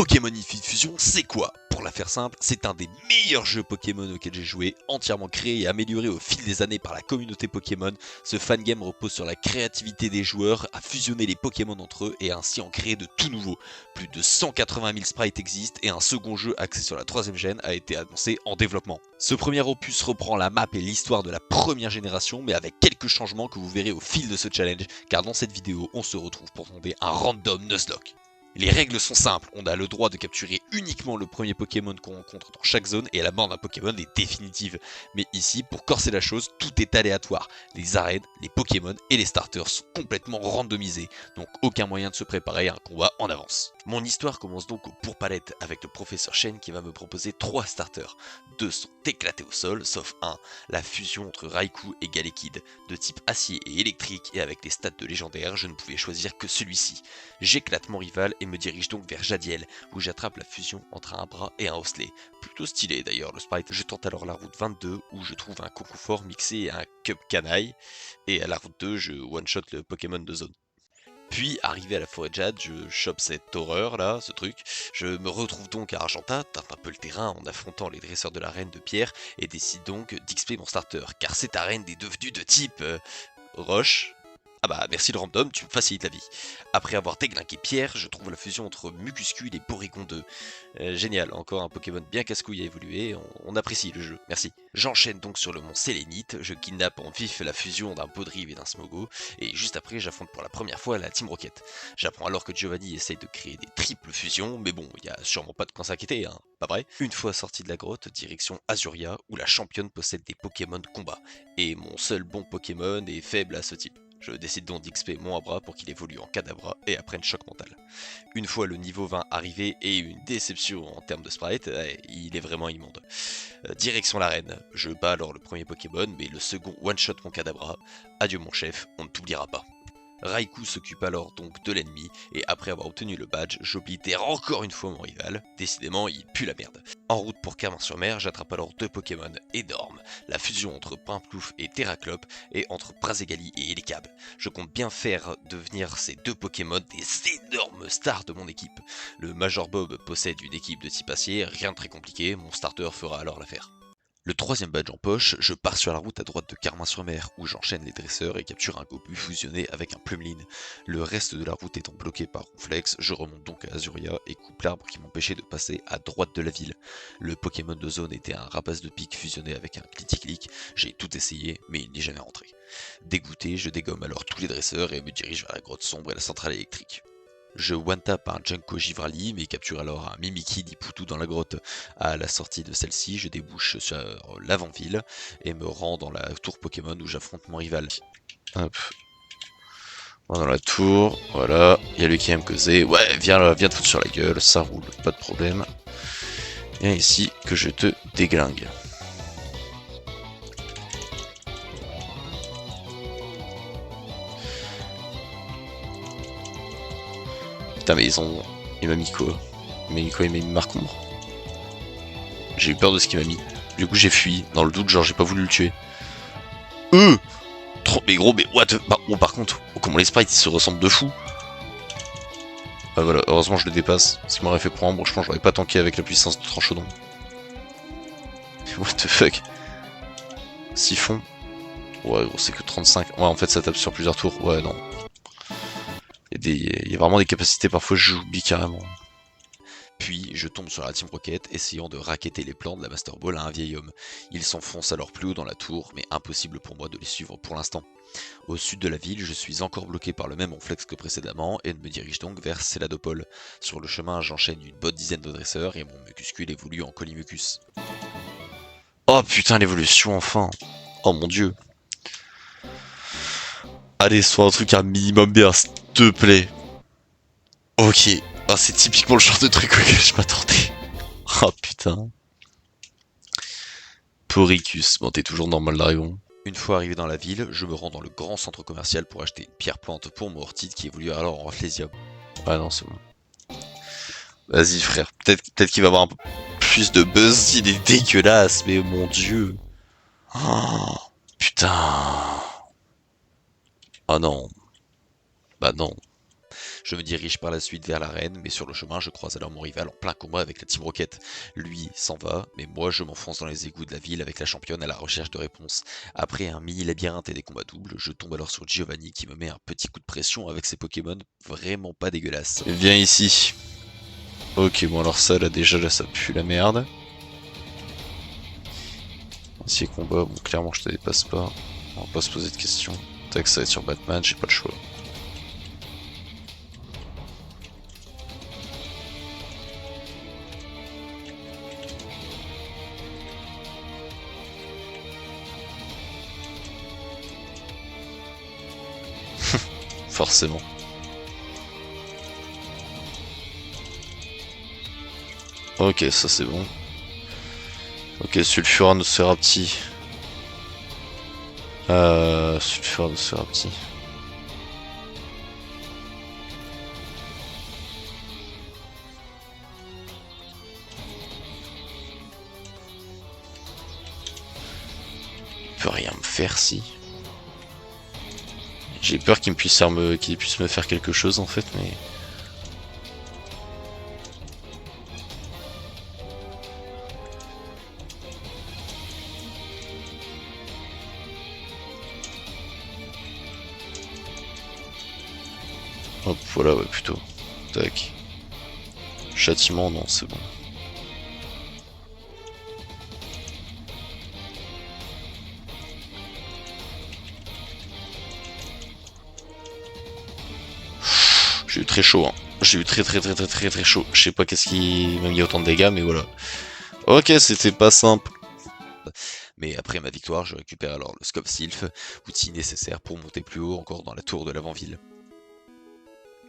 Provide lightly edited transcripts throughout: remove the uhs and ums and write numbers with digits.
Pokémon Infinite Fusion, c'est quoi? Pour la faire simple, c'est un des meilleurs jeux Pokémon auxquels j'ai joué, entièrement créé et amélioré au fil des années par la communauté Pokémon. Ce fangame repose sur la créativité des joueurs à fusionner les Pokémon entre eux et ainsi en créer de tout nouveau. Plus de 180 000 sprites existent et un second jeu axé sur la 3ème gène a été annoncé en développement. Ce premier opus reprend la map et l'histoire de la première génération, mais avec quelques changements que vous verrez au fil de ce challenge, car dans cette vidéo, on se retrouve pour tomber un random Nuzlocke. Les règles sont simples, on a le droit de capturer uniquement le premier Pokémon qu'on rencontre dans chaque zone et la mort d'un Pokémon est définitive. Mais ici, pour corser la chose, tout est aléatoire. Les arènes, les Pokémon et les starters sont complètement randomisés, donc aucun moyen de se préparer à un combat en avance. Mon histoire commence donc au pourpalette avec le professeur Shen qui va me proposer 3 starters. 2 sont éclatés au sol, sauf un, la fusion entre Raikou et Galekid, de type acier et électrique et avec les stats de légendaire, je ne pouvais choisir que celui-ci. J'éclate mon rival et me dirige donc vers Jadiel, où j'attrape la fusion entre un bras et un osselet. Plutôt stylé d'ailleurs le sprite. Je tente alors la route 22, où je trouve un Cocoufort mixé et un Cup Canaille, et à la route 2, je one-shot le Pokémon de zone. Puis, arrivé à la forêt de Jade, je chope cette horreur là, ce truc. Je me retrouve donc à Argenta, tape un peu le terrain en affrontant les dresseurs de l'arène de pierre et décide donc d'XP mon starter, car cette arène est devenue de type roche. Ah bah merci le random, tu me facilites la vie. Après avoir déglingué Pierre, je trouve la fusion entre Mucuscule et Porygon 2. Génial, encore un Pokémon bien casse-couille à évoluer, on apprécie le jeu, merci. J'enchaîne donc sur le mont Sélénite, je kidnappe en vif la fusion d'un Podriv et d'un Smogo, et juste après j'affronte pour la première fois la Team Rocket. J'apprends alors que Giovanni essaye de créer des triples fusions, mais bon, y a sûrement pas de quoi s'inquiéter, hein, pas vrai? Une fois sorti de la grotte, direction Azuria, où la championne possède des Pokémon de combat, et mon seul bon Pokémon est faible à ce type. Je décide donc d'XP mon Abra pour qu'il évolue en Kadabra et apprenne choc mental. Une fois le niveau 20 arrivé et une déception en termes de sprite, il est vraiment immonde. Direction l'arène, je bats alors le premier Pokémon, mais le second one-shot mon Kadabra. Adieu mon chef, on ne t'oubliera pas. Raikou s'occupe alors donc de l'ennemi, et après avoir obtenu le badge, j'oblitère encore une fois mon rival. Décidément, il pue la merde. En route pour Carmin-sur-Mer, j'attrape alors 2 Pokémon énormes, la fusion entre Pimplouf et Terraclope, et entre Brazegali et Elekab. Je compte bien faire devenir ces 2 Pokémon des énormes stars de mon équipe. Le Major Bob possède une équipe de type acier, rien de très compliqué, mon starter fera alors l'affaire. Le 3ème badge en poche, je pars sur la route à droite de Carmin-sur-Mer où j'enchaîne les dresseurs et capture un Gobu fusionné avec un Plumeline. Le reste de la route étant bloqué par Ronflex, je remonte donc à Azuria et coupe l'arbre qui m'empêchait de passer à droite de la ville. Le Pokémon de zone était un rapace de pique fusionné avec un Clitic-Click, j'ai tout essayé mais il n'est jamais rentré. Dégoûté, je dégomme alors tous les dresseurs et me dirige vers la grotte sombre et la centrale électrique. Je one-tap un Junko Givrali, mais capture alors un Mimikyu d'Iputu dans la grotte. À la sortie de celle-ci, je débouche sur l'avant-ville et me rends dans la tour Pokémon où j'affronte mon rival. Hop. On va dans la tour, voilà. Il y a lui qui aime causer. Ouais, viens te foutre sur la gueule, ça roule, pas de problème. Viens ici que je te déglingue. Putain, mais il m'a mis quoi? Il m'a mis Marcombre. J'ai eu peur de ce qu'il m'a mis. Du coup, j'ai fui. Dans le doute, genre, j'ai pas voulu le tuer. Trop, mais gros, mais what? Bon, par contre, comment les sprites ils se ressemblent de fou. Ah voilà, heureusement, je le dépasse. Ce qui m'aurait fait prendre, bon, je pense que j'aurais pas tanké avec la puissance de Tranchodon. What the fuck? Siphon. Ouais, gros, c'est que 35. Ouais, en fait, ça tape sur plusieurs tours. Ouais, non. Il y a vraiment des capacités, parfois, j'oublie carrément. Puis je tombe sur la Team Rocket, essayant de racketter les plans de la Master Ball à un vieil homme. Il s'enfonce alors plus haut dans la tour, mais impossible pour moi de les suivre pour l'instant. Au sud de la ville, je suis encore bloqué par le même Ronflex que précédemment, et me dirige donc vers Céladopol. Sur le chemin, j'enchaîne une bonne dizaine de dresseurs, et mon Mucuscule évolue en Colimucus. Oh putain, l'évolution enfin! Oh mon dieu! Allez, soit un truc à minimum bien, s'il te plaît! Ok. Ah, c'est typiquement le genre de truc auquel je m'attendais. Oh putain. Poricus. Bon, t'es toujours normal dragon. Une fois arrivé dans la ville, je me rends dans le grand centre commercial pour acheter une pierre plante pour mon Ortide qui évolue alors en Rafflesia. Ah non, c'est bon. Vas-y frère, peut-être qu'il va avoir un peu plus de buzz, il est dégueulasse, mais mon dieu. Oh, putain. Oh non. Bah non. Je me dirige par la suite vers l'arène, mais sur le chemin, je croise alors mon rival en plein combat avec la Team Rocket. Lui s'en va, mais moi je m'enfonce dans les égouts de la ville avec la championne à la recherche de réponses. Après un mini labyrinthe et des combats doubles, je tombe alors sur Giovanni qui me met un petit coup de pression avec ses Pokémon vraiment pas dégueulasses. Viens ici. Ok, bon alors ça là déjà là ça pue la merde. Ancien combat, bon clairement je te dépasse pas. On va pas se poser de questions. Tac, ça va être sur Batman, j'ai pas le choix. Forcément. Ok, ça c'est bon. Ok, Sulfuranocérapti. Sulfuranocérapti. Il peut rien me faire si. J'ai peur qu'il puisse me faire quelque chose en fait, mais. Hop, voilà, ouais, plutôt. Tac. Châtiment, non, c'est bon. J'ai eu très chaud, hein. J'ai eu très chaud. Je sais pas qu'est-ce qui m'a mis autant de dégâts, mais voilà. Ok, c'était pas simple. Mais après ma victoire, je récupère alors le Scope Sylph, outil nécessaire pour monter plus haut encore dans la tour de l'avant-ville.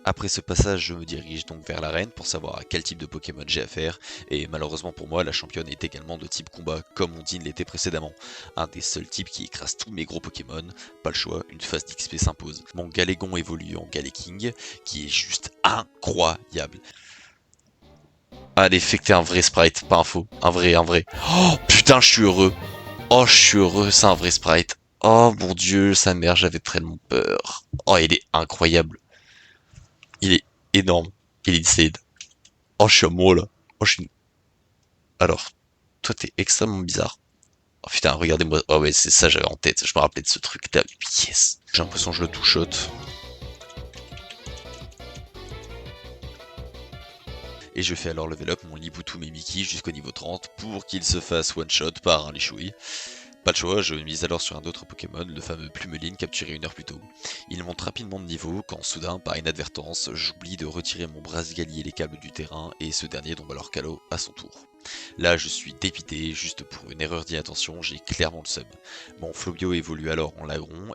Après ce passage, je me dirige donc vers l'arène pour savoir à quel type de Pokémon j'ai affaire, et malheureusement pour moi, la championne est également de type combat, comme Ondine l'était précédemment. Un des seuls types qui écrase tous mes gros Pokémon, pas le choix, une phase d'XP s'impose. Mon Galégon évolue en Galéking, qui est juste incroyable. Allez, fais que t'es un vrai sprite, pas un faux, un vrai. Oh putain, je suis heureux. Oh, je suis heureux, c'est un vrai sprite. Oh mon dieu, sa mère, j'avais tellement peur. Oh, il est incroyable. Il est énorme. Il est insane. Oh, je suis amoureux là. Oh, je suis... Alors, toi, t'es extrêmement bizarre. Oh putain, regardez-moi. Oh ouais, c'est ça, j'avais en tête. Je me rappelais de ce truc là. Yes. J'ai l'impression que je le two-shot. Et je fais alors level up mon Libutu Mimiki jusqu'au niveau 30 pour qu'il se fasse one-shot par un Lichoui. Pas le choix, je mise alors sur un autre Pokémon, le fameux Plumeline capturé une heure plus tôt. Il monte rapidement de niveau quand soudain, par inadvertance, j'oublie de retirer mon Brasgali et les câbles du terrain et ce dernier tombe alors KO à son tour. Là je suis dépité, juste pour une erreur d'inattention, j'ai clairement le seum. Mon Flobio évolue alors en Lagron.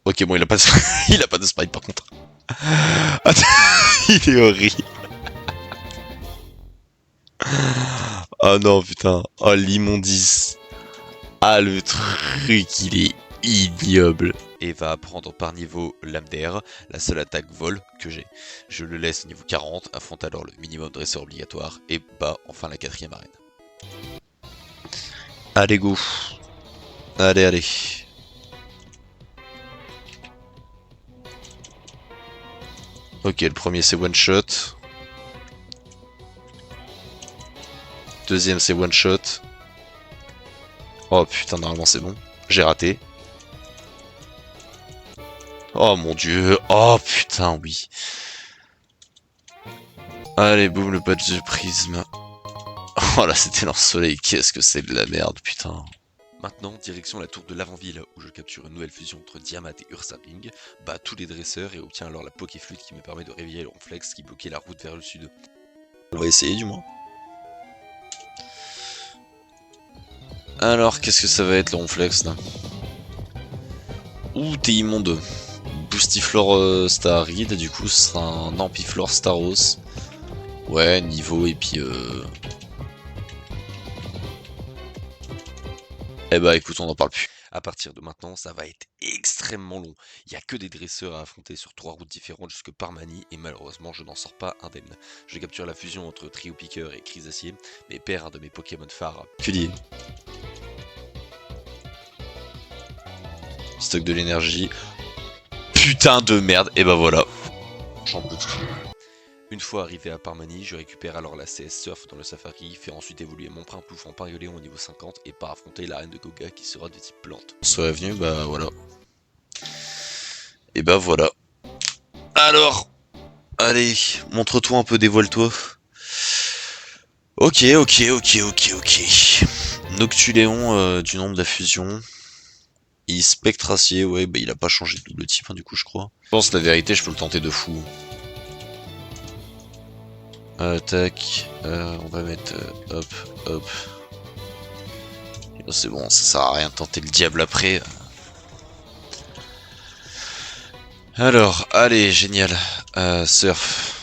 Ok bon il a pas de, il a pas de sprite par contre. Il est horrible. Oh non putain, oh l'immondice. Ah le truc il est ignoble. Et va apprendre par niveau Lame d'air, la seule attaque vol que j'ai. Je le laisse au niveau 40, affronte alors le minimum dresseur obligatoire et bat enfin la 4ème arène. Allez go. Allez. Ok, le premier c'est one shot. Deuxième c'est one shot. Oh putain, normalement c'est bon. J'ai raté. Oh mon dieu. Oh putain, oui. Allez, boum, le badge de prisme. Oh là, c'était leur soleil. Qu'est-ce que c'est de la merde, putain. Maintenant, direction la tour de l'avant-ville, où je capture une nouvelle fusion entre Diamat et Ursaring, bats tous les dresseurs et obtiens alors la Pokéflûte qui me permet de réveiller le Ronflex qui bloquait la route vers le sud. On va essayer du moins. Alors, qu'est-ce que ça va être le Ronflex là? Ouh, t'es immonde. Boostiflore Staride, du coup ce sera un Ampiflore Staros. Ouais, niveau et puis Eh bah écoute, on n'en parle plus. À partir de maintenant, ça va être extrêmement long. Il n'y a que des dresseurs à affronter sur 3 routes différentes jusque Parmanie et malheureusement je n'en sors pas indemne. Je capture la fusion entre Trio Piqueur et Chrysacier, mais perds un de mes Pokémon phares. Que dis? Stock de l'énergie. Putain de merde, et bah voilà. Une fois arrivé à Parmanie, je récupère alors la CS Surf dans le Safari, fait ensuite évoluer mon Prinplouf en Pingoléon au niveau 50 et part affronter la reine de Goga qui sera de type plante. Soit venu, bah voilà. Et bah voilà. Alors, allez, montre-toi un peu, dévoile-toi. Ok. Noctuléon du nombre de la fusion. Et Spectracier, ouais, bah il a pas changé de double type, hein, du coup, je crois. Je pense la vérité, je peux le tenter de fou. Tac, on va mettre hop. C'est bon, ça sert à rien de tenter le diable après. Alors, allez, génial. Surf.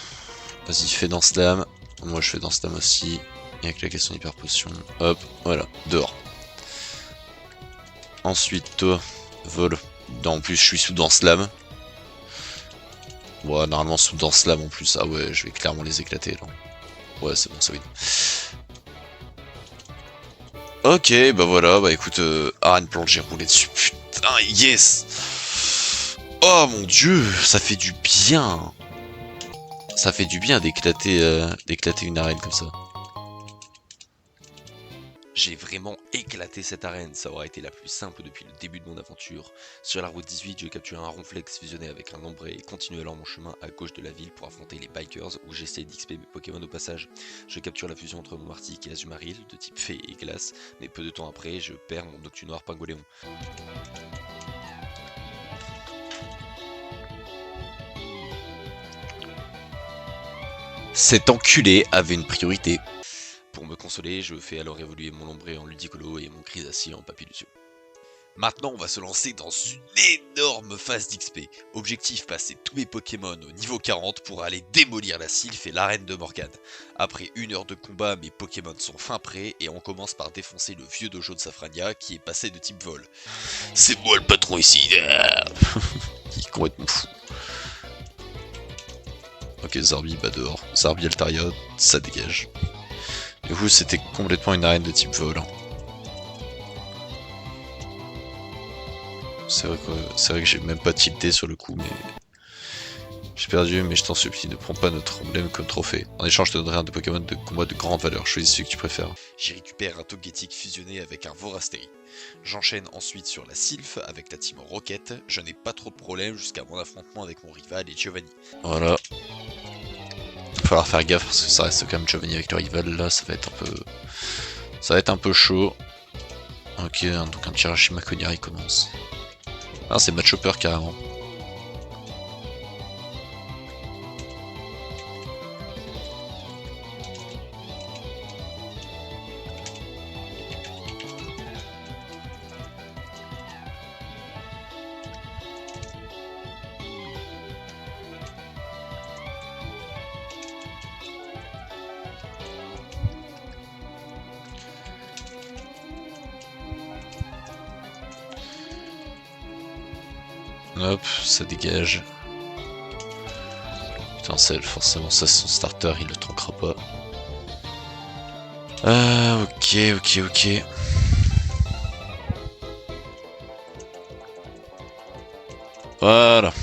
Vas-y, fais dans slam. Moi, je fais dans slam aussi. Et avec la question hyper potion. Hop, voilà, dehors. Ensuite, toi, vol. Non, en plus, je suis sous dans slam. Ouais, normalement, sous dans slam en plus. Ah ouais, je vais clairement les éclater là. Ouais, c'est bon, ça win. Ok, bah voilà, bah écoute, arène plante, j'ai roulé dessus. Putain, yes! Oh mon dieu, ça fait du bien. Ça fait du bien d'éclater une arène comme ça. J'ai vraiment éclaté cette arène, ça aura été la plus simple depuis le début de mon aventure. Sur la route 18, je capture un ronflex fusionné avec un ombré et continue alors mon chemin à gauche de la ville pour affronter les bikers où j'essaie d'XP mes Pokémon au passage. Je capture la fusion entre mon Martique et Azumarill de type fée et glace, mais peu de temps après, je perds mon Noctunoir Pingoléon. Cet enculé avait une priorité. Pour me consoler, je fais alors évoluer mon Lombré en Ludicolo et mon Grisacier en Papillucio. Maintenant, on va se lancer dans une énorme phase d'XP. Objectif, passer tous mes Pokémon au niveau 40 pour aller démolir la Sylph et l'arène de Morgane. Après 1 heure de combat, mes Pokémon sont fin prêts et on commence par défoncer le vieux dojo de Safrania qui est passé de type vol. C'est moi le patron ici. Il est complètement fou. Ok, Zarbi, bah dehors. Zarbi Altaria, ça dégage. Du coup, c'était complètement une arène de type vol. C'est vrai que j'ai même pas tilté sur le coup, mais j'ai perdu, mais je t'en supplie, ne prends pas notre emblème comme trophée. En échange, je te donnerai un de Pokémon de combat de grande valeur. Choisis celui que tu préfères. J'y récupère un Togetic fusionné avec un Vorasteri. J'enchaîne ensuite sur la Sylph avec la team Rocket. Je n'ai pas trop de problèmes jusqu'à mon affrontement avec mon rival et Giovanni. Voilà. Il va falloir faire gaffe parce que ça reste quand même Giovanni avec le rival. Là, ça va être un peu chaud. Ok, donc un Tirachima Cognari commence. Ah, c'est Match Hopper carrément. Hop, ça dégage. Putain, forcément, ça c'est son starter, il le tankera pas. Ok. Voilà.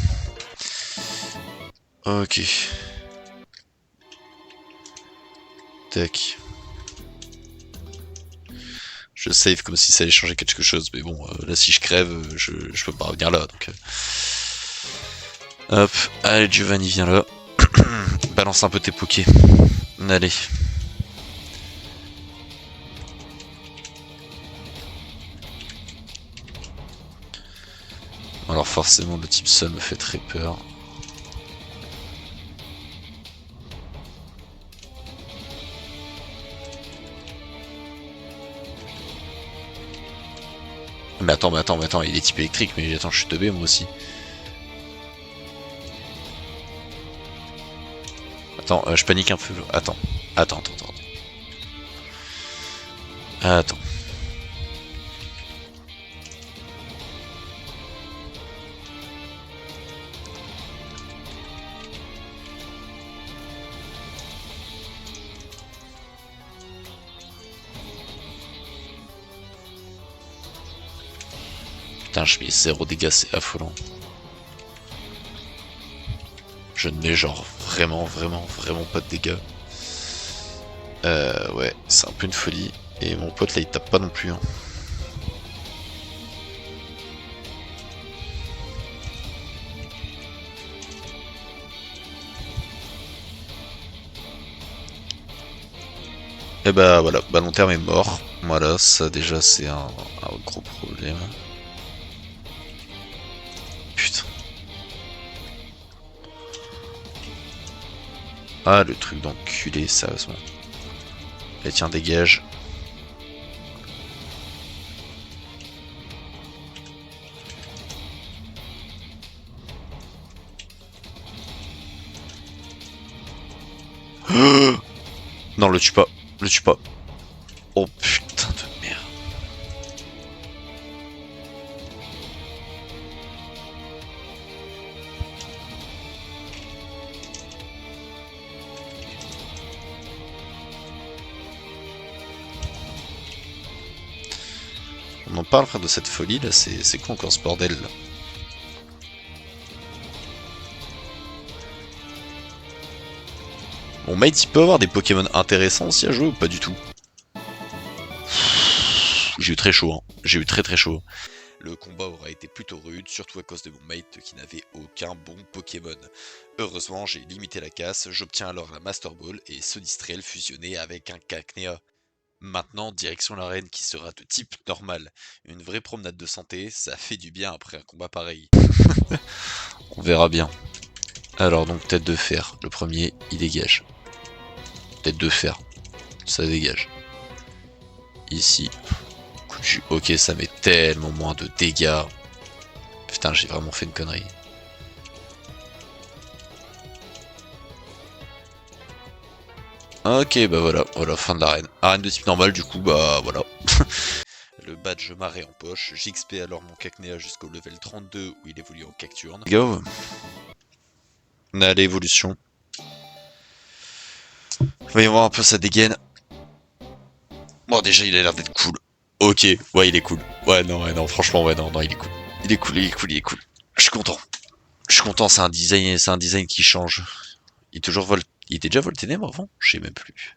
Ok. Tac. Je save comme si ça allait changer quelque chose, mais bon, là si je crève, je peux pas revenir là, donc... Hop, allez Giovanni, viens là. Balance un peu tes pokés. Allez. Alors forcément le type Sun me fait très peur. Mais attends, il est type électrique, mais attends, je suis teubé moi aussi. Attends, je panique un peu. Attends. Putain, je mets 0 dégâts, c'est affolant. Je ne mets genre vraiment pas de dégâts. Ouais, c'est un peu une folie. Et mon pote là il tape pas non plus. Hein. Et bah voilà, long terme est mort. Voilà, ça déjà c'est un gros problème. Putain. Ah le truc d'enculé, sérieusement. Et tiens, dégage. Non, le tue pas. Le tue pas. Oh putain de merde. On en parle frère de cette folie là, c'est quoi encore ce bordel là? Bon mate il peut avoir des Pokémon intéressants aussi à jouer ou pas du tout? J'ai eu très chaud, hein. J'ai eu très chaud. Le combat aura été plutôt rude, surtout à cause de mon mate qui n'avait aucun bon Pokémon. Heureusement, j'ai limité la casse, j'obtiens alors la Master Ball et Sodistrel fusionné avec un Cacnea. Maintenant, direction l'arène qui sera de type normal. Une vraie promenade de santé, ça fait du bien après un combat pareil. On verra bien. Alors donc tête de fer, le premier, il dégage. Tête de fer, ça dégage. Ici, ok, ça met tellement moins de dégâts. Putain, j'ai vraiment fait une connerie. Ok, bah voilà, fin de l'arène. Arène de type normal, du coup, bah voilà. Le badge marée en poche, j'XP alors mon Cacnea jusqu'au level 32 où il évolue en Cacturne. Go. On a l'évolution. Voyons voir un peu sa dégaine. Bon, déjà, il a l'air d'être cool. Ok, ouais, il est cool. Ouais, non, franchement, ouais, non, il est cool. Il est cool. Je suis content, c'est un design qui change. Il était déjà vol ténèbres avant? Je sais même plus.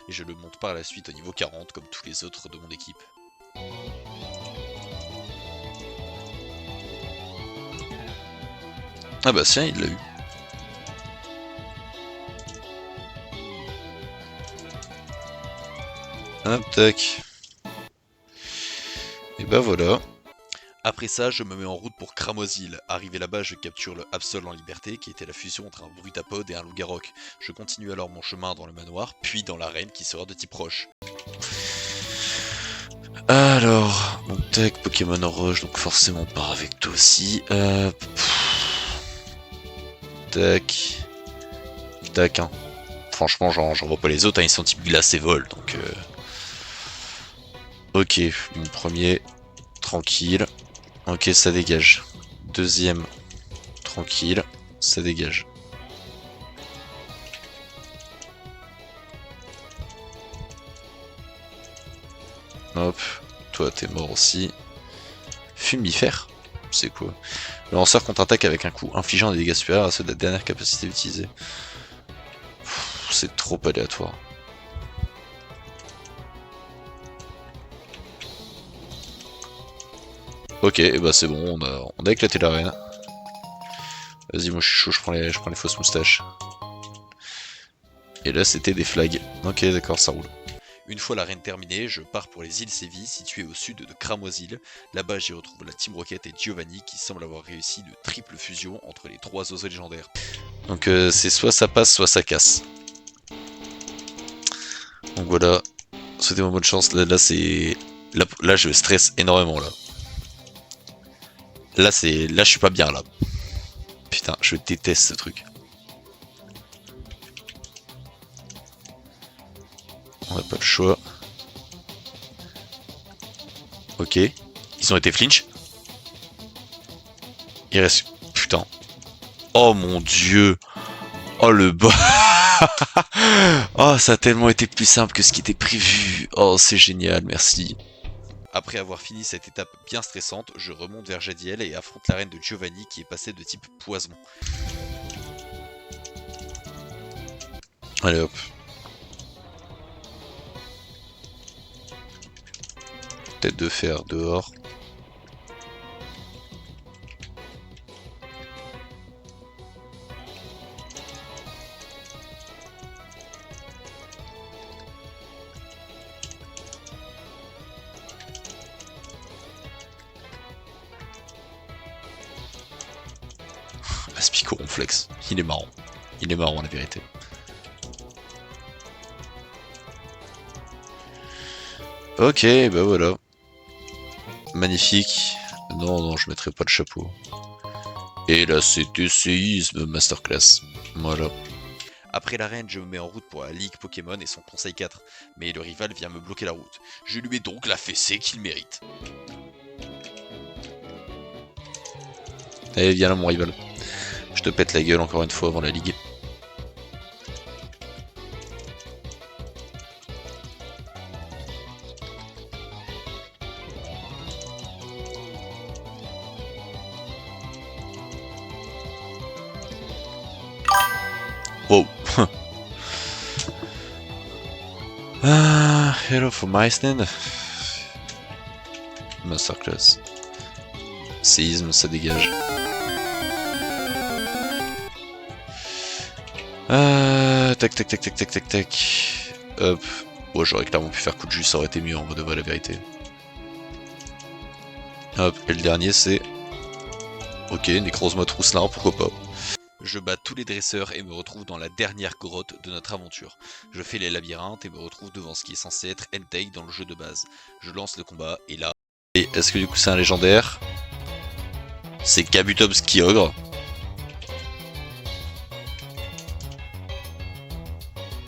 Et je le monte par la suite au niveau 40 comme tous les autres de mon équipe. Ah bah tiens, il l'a eu. Hop, tac. Et bah voilà. Après ça, je me mets en route pour Cramoisil. Arrivé là-bas, je capture le Absol en liberté, qui était la fusion entre un Brutapod et un Loup-Garok. Je continue alors mon chemin dans le manoir, puis dans l'arène qui sera de type roche. Alors, donc tac, Pokémon en roche, donc forcément on part avec toi aussi. Tac. Tac, hein. Franchement, j'en vois pas les autres, hein, ils sont type glace et vol, donc... Ok, mon premier, tranquille. Ok, ça dégage. Deuxième, tranquille, ça dégage. Hop, toi t'es mort aussi. Fumifère, c'est quoi? Le lanceur contre-attaque avec un coup infligeant des dégâts supérieurs à ceux de la dernière capacité utilisée. C'est trop aléatoire. Ok, et bah c'est bon, on a éclaté l'arène. Vas-y, moi je suis chaud, je prends les fausses moustaches. Et là c'était des flags. Ok, d'accord, ça roule. Une fois l'arène terminée, je pars pour les îles Séville, situées au sud de Cramoisil. Là-bas, j'y retrouve la Team Rocket et Giovanni qui semblent avoir réussi une triple fusion entre les trois oiseaux légendaires. Donc c'est soit ça passe, soit ça casse. Donc voilà, souhaitez-moi bonne chance. Là c'est... Là je stresse énormément là. Là je suis pas bien là. Putain, je déteste ce truc. On n'a pas le choix. Ok. Ils ont été flinch. Il reste... Putain. Oh mon dieu. Oh le bas. Oh, ça a tellement été plus simple que ce qui était prévu. Oh, c'est génial, merci. Après avoir fini cette étape bien stressante, je remonte vers Jadiel et affronte l'arène de Giovanni qui est passé de type poison. Allez hop. Tête de fer dehors. Aspico Ronflex, il est marrant. Il est marrant la vérité. Ok, bah voilà. Magnifique. Non, non, je mettrai pas de chapeau. Et là, c'était séisme masterclass. Voilà. Après l'arène, je me mets en route pour la Ligue Pokémon et son Conseil 4. Mais le rival vient me bloquer la route. Je lui mets donc la fessée qu'il mérite. Allez, viens là mon rival. Je te pète la gueule encore une fois avant la Ligue. Wow. Ah, hello for Meissnen. Masterclass. Séisme, ça dégage. Tac tac tac tac tac tac tac. Hop. Bon, j'aurais clairement pu faire coup de jus, ça aurait été mieux en vrai de vrai la vérité. Hop, et le dernier c'est... Ok, Necrozma Trousselin, pourquoi pas. Je bats tous les dresseurs et me retrouve dans la dernière grotte de notre aventure. Je fais les labyrinthes et me retrouve devant ce qui est censé être Entei dans le jeu de base. Je lance le combat et là... Et est-ce que du coup c'est un légendaire? C'est Kabutops Kyogre.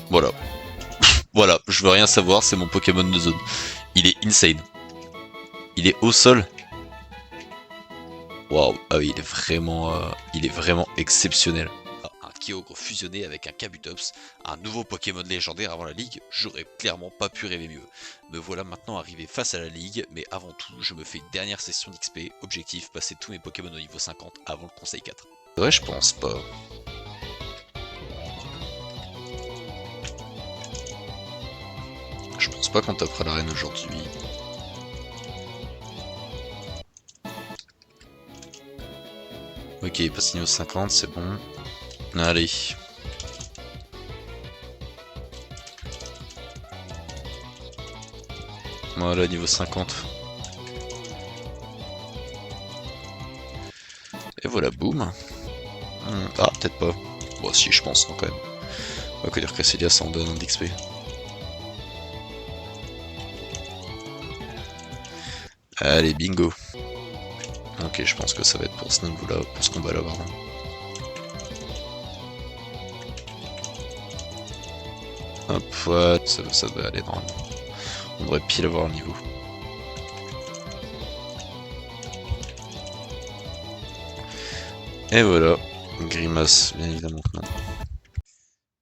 Voilà. Voilà, je veux rien savoir, c'est mon Pokémon de zone. Il est insane. Il est au sol. Waouh, ah oui, il est vraiment exceptionnel. Un Kyogre fusionné avec un Kabutops, un nouveau Pokémon légendaire avant la ligue, j'aurais clairement pas pu rêver mieux. Me voilà maintenant arrivé face à la ligue, mais avant tout, je me fais une dernière session d'XP, objectif, passer tous mes Pokémon au niveau 50 avant le Conseil 4. Ouais, je pense pas. Je pense pas qu'on tapera l'arène aujourd'hui. Ok, passe niveau 50, c'est bon. Allez. Voilà, niveau 50. Et voilà, boum. Ah, peut-être pas. Bon, si, je pense, non, quand même. On va que dire que Célia, ça en donne un d'XP. Allez, bingo. Ok, je pense que ça va être pour ce niveau-là, pour ce combat-là, pardon. Hop, ouais, ça va aller normalement. On devrait pile avoir le niveau. Et voilà, Grimace, bien évidemment que non.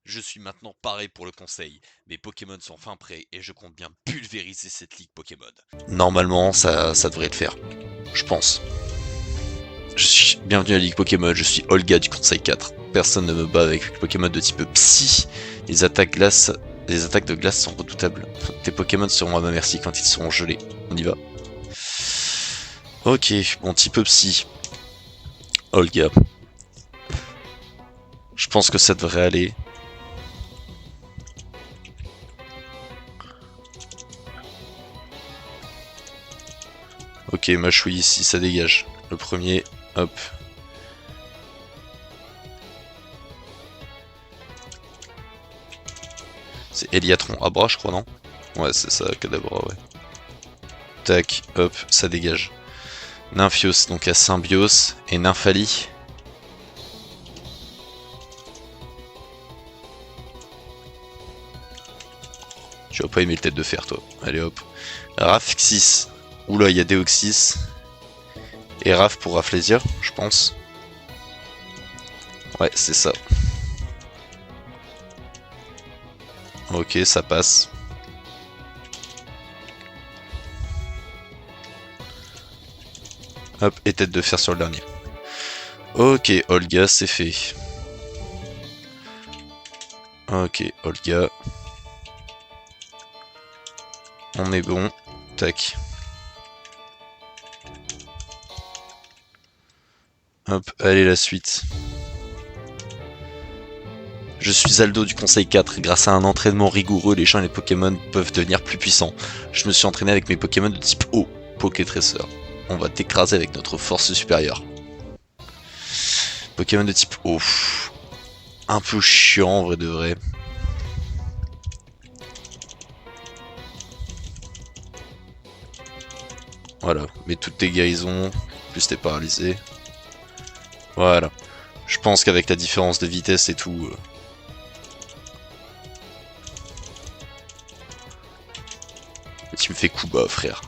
Je suis maintenant paré pour le conseil. Mes Pokémon sont fin prêts et je compte bien pulvériser cette ligue Pokémon. Normalement, ça devrait le faire. Je pense. Je suis bienvenu à la ligue Pokémon, je suis Olga du Conseil 4. Personne ne me bat avec Pokémon de type Psy. Les attaques de glace sont redoutables. Tes Pokémon seront à ma merci quand ils seront gelés. On y va. Ok, bon type Psy. Olga. Je pense que ça devrait aller. Ok, Machoui ici, ça dégage. Le premier, hop. C'est Eliatron Abra, je crois, non? Ouais, c'est ça, Kadabra, ouais. Tac, hop, ça dégage. Nymphios, donc à Symbios et Nymphali. Tu vas pas aimer le tête de fer, toi. Allez hop. Rafxis. Oula, il y a Deoxys. Et Raf pour Raflésia, je pense. Ouais, c'est ça. Ok, ça passe. Hop, et tête de fer sur le dernier. Ok, Olga, c'est fait. Ok, Olga. On est bon. Tac. Hop, allez la suite. Je suis Aldo du Conseil 4. Grâce à un entraînement rigoureux, les gens et les Pokémon peuvent devenir plus puissants. Je me suis entraîné avec mes Pokémon de type O, Pokétracer. On va t'écraser avec notre force supérieure. Pokémon de type O. Un peu chiant en vrai de vrai. Voilà, mets toutes tes guérisons, plus t'es paralysé. Voilà. Je pense qu'avec la différence de vitesse et tout... tu me fais coup bas, frère.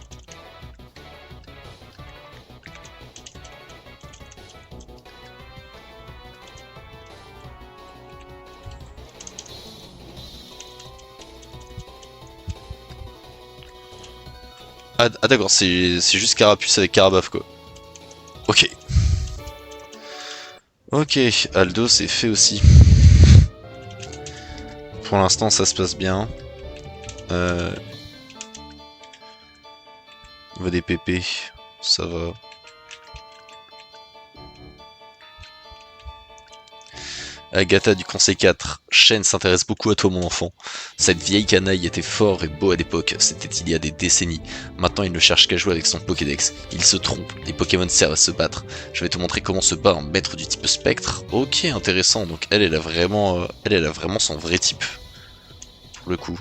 Ah d'accord, c'est juste Carapuce avec Carabaf quoi. Ok. Ok, Aldo c'est fait aussi. Pour l'instant ça se passe bien. On va des PP, ça va. Agatha du Conseil 4. Shen s'intéresse beaucoup à toi mon enfant. Cette vieille canaille était fort et beau à l'époque, c'était il y a des décennies. Maintenant il ne cherche qu'à jouer avec son Pokédex. Il se trompe, les Pokémon servent à se battre. Je vais te montrer comment se bat un maître du type spectre. Ok, intéressant, donc elle a vraiment son vrai type. Pour le coup.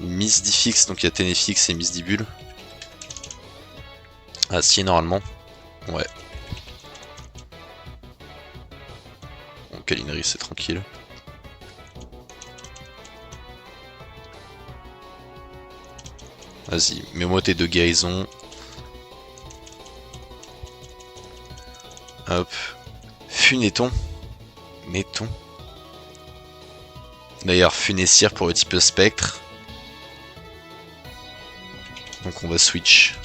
Miss Diffix, donc il y a Ténéfix et Miss Dibule. Ah si, normalement. Ouais. Bon, Calinerie c'est tranquille. Vas-y, mets-moi tes deux guérisons. Hop. Funéton. Mettons. D'ailleurs, Funessir pour le type spectre. Donc on va switch.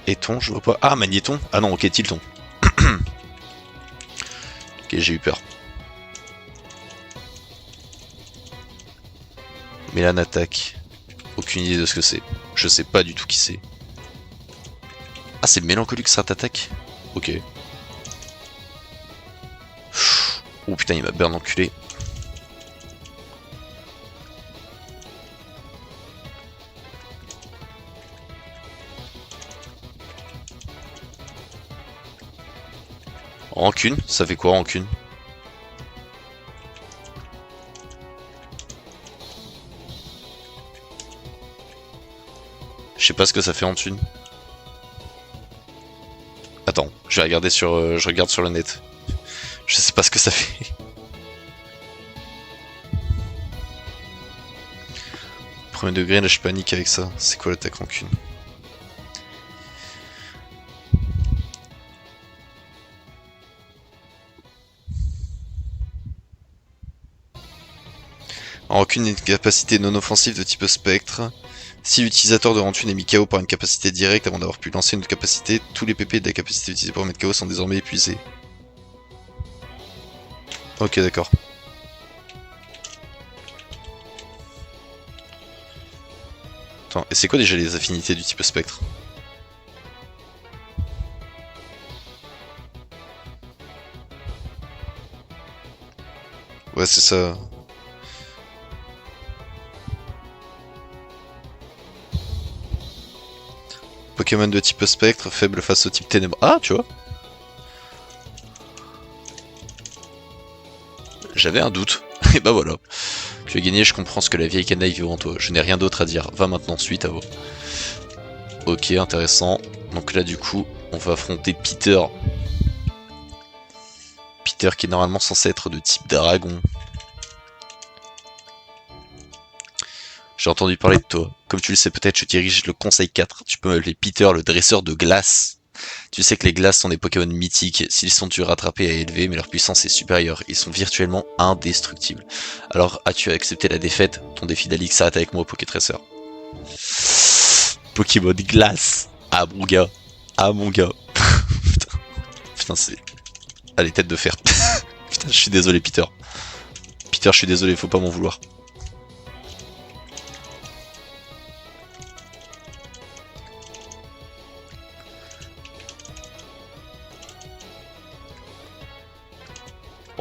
Éton, je vois pas. Ah, Magnéton. Ah non, ok, Tilton. Ok, j'ai eu peur. Mélan attaque. Aucune idée de ce que c'est. Je sais pas du tout qui c'est. Ah, c'est Mélancolique ça t'attaque. Ok. Oh putain, il m'a bien enculé. Rancune, ça fait quoi rancune? Je sais pas ce que ça fait en thune. Attends, je vais regarder sur, je regarde sur le net. Je sais pas ce que ça fait. Premier degré, là je panique avec ça. C'est quoi l'attaque rancune? Rancune est une capacité non offensive de type spectre. Si l'utilisateur de Rancune est mis KO par une capacité directe avant d'avoir pu lancer une capacité, tous les PP de la capacité utilisée pour mettre KO sont désormais épuisés. Ok, d'accord. Attends, et c'est quoi déjà les affinités du type spectre? Ouais, c'est ça. Pokémon de type spectre, faible face au type ténèbres. Ah, tu vois? J'avais un doute. Et bah voilà. Tu as gagné, je comprends ce que la vieille canaille veut en toi. Je n'ai rien d'autre à dire. Va maintenant suite à vous. Ok, intéressant. Donc là, du coup, on va affronter Peter. Peter qui est normalement censé être de type dragon. J'ai entendu parler de toi. Comme tu le sais peut-être, je dirige le Conseil 4. Tu peux m'appeler Peter, le dresseur de glace. Tu sais que les glaces sont des Pokémon mythiques, s'ils sont durs à attraper et à élever, mais leur puissance est supérieure, ils sont virtuellement indestructibles. Alors as-tu accepté la défaite? Ton défi d'Alix s'arrête avec moi, Pokétracer. Pokémon glace. Ah mon gars. Ah mon gars. Putain, putain c'est... Allez, tête de fer. Putain, je suis désolé Peter. Peter, je suis désolé, faut pas m'en vouloir.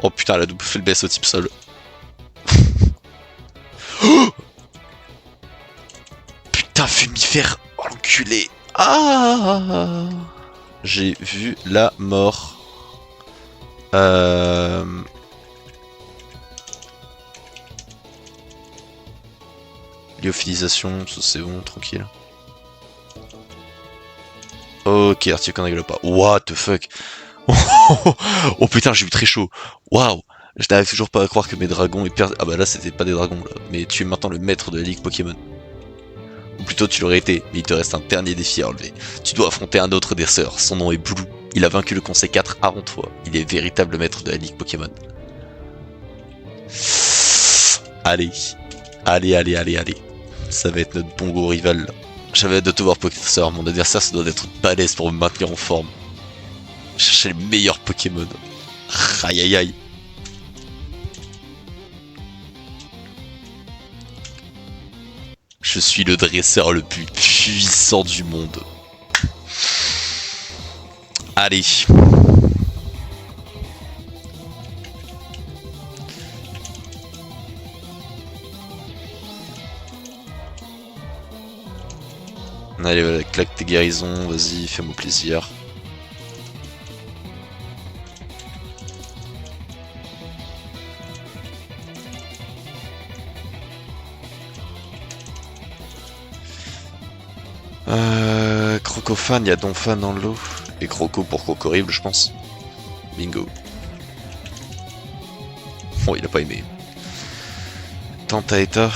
Oh putain, elle a double fait le baisse au type sol. Oh putain, fumifère. Oh l'enculé. Ah, j'ai vu la mort. Lyophilisation, ça c'est bon, tranquille. Ok, Article qu'on rigole pas. What the fuck. Oh putain, j'ai eu très chaud. Waouh. Je n'arrive toujours pas à croire que mes dragons aient perdu. Ah bah là, c'était pas des dragons là. Mais tu es maintenant le maître de la Ligue Pokémon. Ou plutôt, tu l'aurais été, mais il te reste un dernier défi à relever. Tu dois affronter un autre des sœurs. Son nom est Blue. Il a vaincu le Conseil 4 avant toi. Il est véritable maître de la Ligue Pokémon. Allez. Allez. Ça va être notre bon gros rival là. J'avais hâte de te voir Pokétracer. Mon adversaire, ça doit être balèze pour me maintenir en forme. Chercher les meilleurs Pokémon. Aïe. Je suis le dresseur le plus puissant du monde. Allez. Allez, voilà, claque tes guérisons, vas-y, fais-moi plaisir. Crocofan, il y a Donphan dans le lot. Et Croco pour Crocorrible, je pense. Bingo. Oh, il a pas aimé. Tentaeta.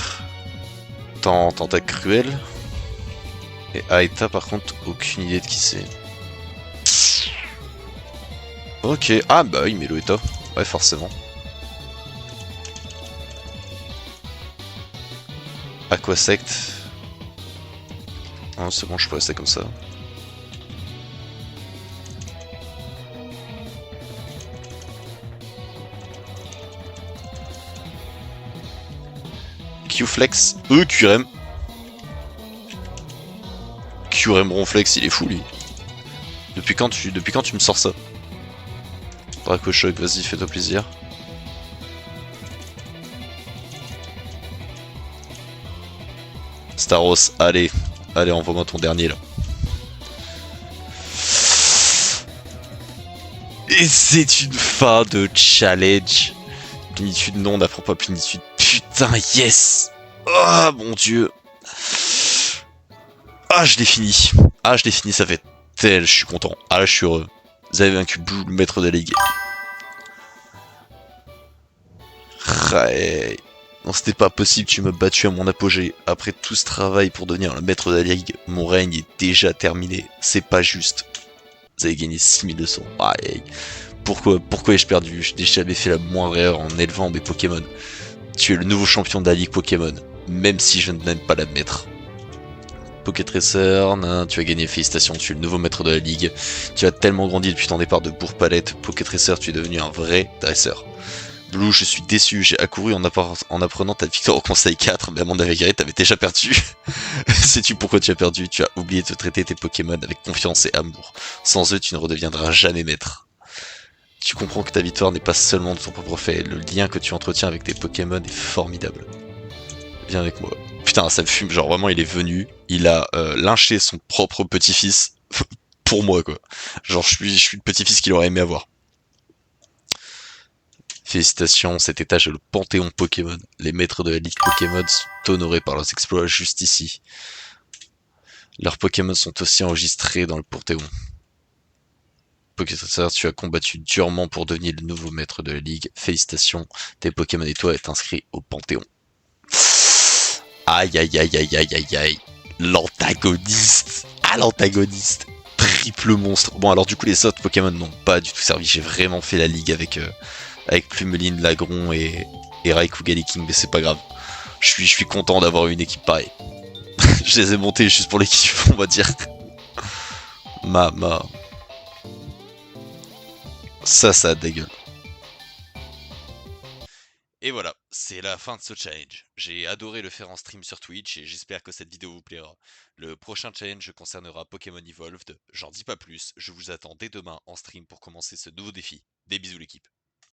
Tenta Cruel. Et Aeta, par contre, aucune idée de qui c'est. Ok. Ah bah oui, Meloetta. Ouais, forcément. Aquasect. Non, c'est bon, je peux rester comme ça. Qflex, QRM. QRM Ronflex, il est fou lui. Depuis quand tu me sors ça? Dracochoc, vas-y, fais-toi plaisir. Staros, allez, envoie-moi ton dernier là. Et c'est une fin de challenge. Plénitude non, n'apprends pas plénitude. Putain, yes. Ah mon dieu. Ah, je l'ai fini, ça fait tel, je suis content. Ah là, je suis heureux. Vous avez vaincu Blue, le maître de la ligue. Ouais. Non, c'était pas possible, tu m'as battu à mon apogée. Après tout ce travail pour devenir le maître de la ligue, mon règne est déjà terminé. C'est pas juste. Vous avez gagné 6200. Aïe. Pourquoi ai-je perdu? Je n'ai jamais fait la moindre erreur en élevant mes Pokémon. Tu es le nouveau champion de la ligue Pokémon, même si je n'aime pas l'admettre. Pokétracer, tu as gagné, félicitations, tu es le nouveau maître de la ligue. Tu as tellement grandi depuis ton départ de Bourg-Palette. Pokétracer, tu es devenu un vrai dresseur. Blue, je suis déçu, j'ai accouru en apprenant ta victoire au Conseil 4, mais à mon avis, t'avais déjà perdu. Sais-tu pourquoi tu as perdu? Tu as oublié de traiter tes Pokémon avec confiance et amour. Sans eux, tu ne redeviendras jamais maître. Tu comprends que ta victoire n'est pas seulement de ton propre fait, le lien que tu entretiens avec tes Pokémon est formidable. Viens avec moi. Putain, ça me fume, genre vraiment il est venu, il a lynché son propre petit-fils pour moi quoi. Genre je suis le petit-fils qu'il aurait aimé avoir. Félicitations, cet étage est le Panthéon Pokémon. Les maîtres de la Ligue Pokémon sont honorés par leurs exploits juste ici. Leurs Pokémon sont aussi enregistrés dans le Panthéon. Pokétracer, tu as combattu durement pour devenir le nouveau maître de la Ligue. Félicitations, tes Pokémon et toi est inscrit au Panthéon. Aïe. L'antagoniste. Ah, l'antagoniste. triple monstre. Bon, alors du coup, les autres Pokémon n'ont pas du tout servi. J'ai vraiment fait la ligue avec Plumeline, Lagron et Raikou Galiking, mais c'est pas grave. Je suis content d'avoir une équipe pareille. Je les ai montés juste pour l'équipe, on va dire. Ma. Ça a de la gueule. Et voilà, c'est la fin de ce challenge. J'ai adoré le faire en stream sur Twitch et j'espère que cette vidéo vous plaira. Le prochain challenge concernera Pokémon Evolved, j'en dis pas plus, je vous attends dès demain en stream pour commencer ce nouveau défi. Des bisous l'équipe.